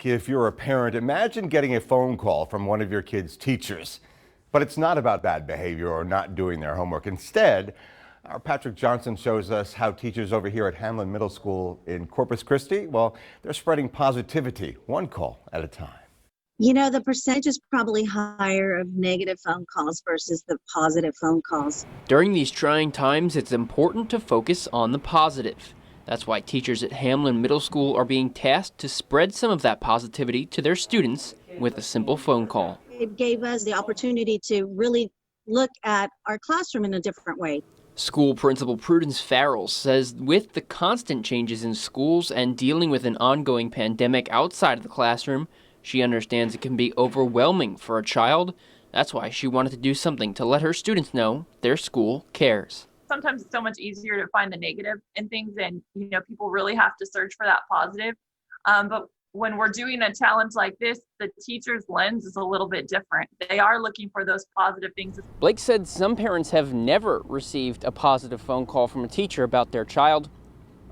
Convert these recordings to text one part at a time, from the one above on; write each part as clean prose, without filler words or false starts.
back. If you're a parent, imagine getting a phone call from one of your kids' teachers. But it's not about bad behavior or not doing their homework. Instead, our Patrick Johnson shows us how teachers over here at Hamlin Middle School in Corpus Christi, well, they're spreading positivity, one call at a time. You know, the percentage is probably higher of negative phone calls versus the positive phone calls. During these trying times, it's important to focus on the positive. That's why teachers at Hamlin Middle School are being tasked to spread some of that positivity to their students with a simple phone call. It gave us the opportunity to really look at our classroom in a different way. School Principal Prudence Farrell says with the constant changes in schools and dealing with an ongoing pandemic outside of the classroom, she understands it can be overwhelming for a child. That's why she wanted to do something to let her students know their school cares. Sometimes it's so much easier to find the negative in things, and people really have to search for that positive. But when we're doing a challenge like this, the teacher's lens is a little bit different. They are looking for those positive things. Blake said some parents have never received a positive phone call from a teacher about their child,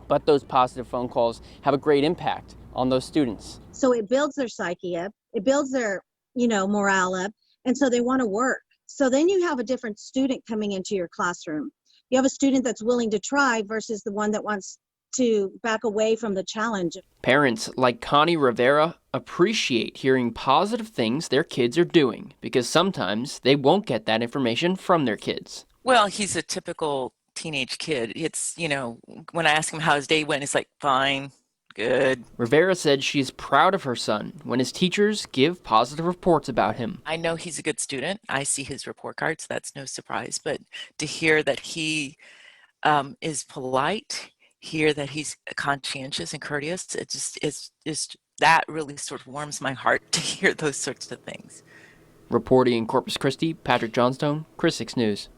but those positive phone calls have a great impact on those students. So it builds their psyche up, it builds their, morale up, and so they want to work. So then you have a different student coming into your classroom. You have a student that's willing to try versus the one that wants to back away from the challenge. Parents like Connie Rivera appreciate hearing positive things their kids are doing because sometimes they won't get that information from their kids. Well, he's a typical teenage kid. It's, when I ask him how his day went, it's like, fine, good. Rivera said she's proud of her son when his teachers give positive reports about him. I know he's a good student. I see his report cards. That's no surprise. But to hear that he is polite, hear that he's conscientious and courteous, it just is that really sort of warms my heart to hear those sorts of things. Reporting in Corpus Christi, Patrick Johnstone, Chris 6 News.